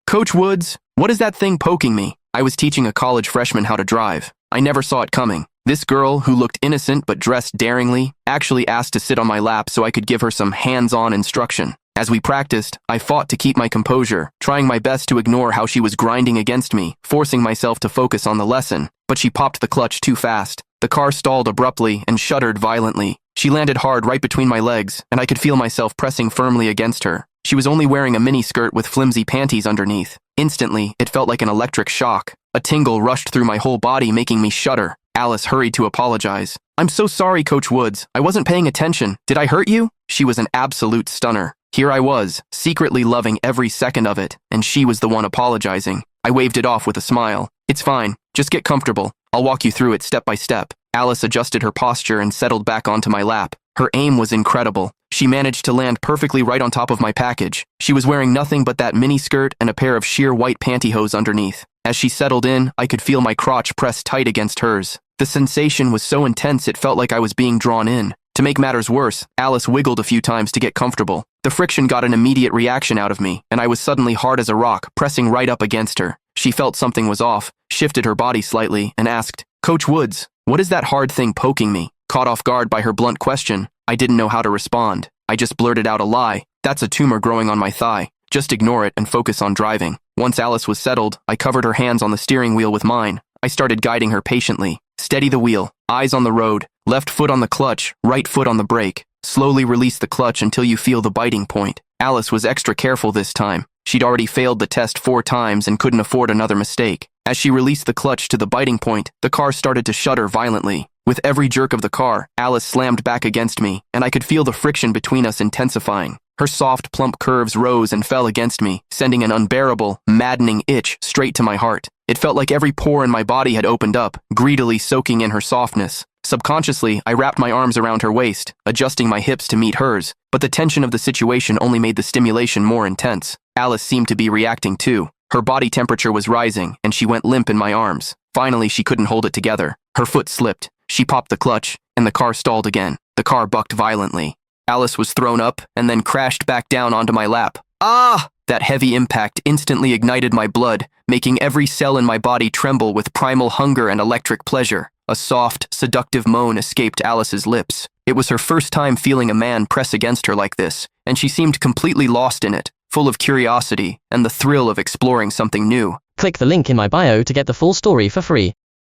Coach Woods, what is that thing poking me? I was teaching a college freshman how to drive. I never saw it coming. This girl, who looked innocent but dressed daringly, actually asked to sit on my lap so I could give her some hands-on instruction. As we practiced, I fought to keep my composure, trying my best to ignore how she was grinding against me, forcing myself to focus on the lesson. But she popped the clutch too fast. The car stalled abruptly and shuddered violently. She landed hard right between my legs, and I could feel myself pressing firmly against her. She was only wearing a miniskirt with flimsy panties underneath. Instantly, it felt like an electric shock. A tingle rushed through my whole body, making me shudder. Alice hurried to apologize. "I'm so sorry, Coach Woods. I wasn't paying attention. Did I hurt you?" She was an absolute stunner. Here I was, secretly loving every second of it, and she was the one apologizing. I waved it off with a smile. "It's fine. Just get comfortable. I'll walk you through it step by step." Alice adjusted her posture and settled back onto my lap. Her aim was incredible. She managed to land perfectly right on top of my package. She was wearing nothing but that miniskirt and a pair of sheer white pantyhose underneath. As she settled in, I could feel my crotch press tight against hers. The sensation was so intense it felt like I was being drawn in. To make matters worse, Alice wiggled a few times to get comfortable. The friction got an immediate reaction out of me, and I was suddenly hard as a rock, pressing right up against her. She felt something was off, shifted her body slightly, and asked, "Coach Woods, what is that hard thing poking me?" Caught off guard by her blunt question, I didn't know how to respond. I just blurted out a lie. "That's a tumor growing on my thigh. Just ignore it and focus on driving." Once Alice was settled, I covered her hands on the steering wheel with mine. I started guiding her patiently. Steady the wheel, eyes on the road, left foot on the clutch, right foot on the brake. Slowly release the clutch until you feel the biting point. Alice was extra careful this time. She'd already failed the test 4 times and couldn't afford another mistake. As she released the clutch to the biting point, the car started to shudder violently. With every jerk of the car, Alice slammed back against me, and I could feel the friction between us intensifying. Her soft, plump curves rose and fell against me, sending an unbearable, maddening itch straight to my heart. It felt like every pore in my body had opened up, greedily soaking in her softness. Subconsciously, I wrapped my arms around her waist, adjusting my hips to meet hers, but the tension of the situation only made the stimulation more intense. Alice seemed to be reacting too. Her body temperature was rising, and she went limp in my arms. Finally, she couldn't hold it together. Her foot slipped. She popped the clutch, and the car stalled again. The car bucked violently. Alice was thrown up and then crashed back down onto my lap. Ah! That heavy impact instantly ignited my blood, making every cell in my body tremble with primal hunger and electric pleasure. A soft, seductive moan escaped Alice's lips. It was her first time feeling a man press against her like this, and she seemed completely lost in it, full of curiosity and the thrill of exploring something new. Click the link in my bio to get the full story for free.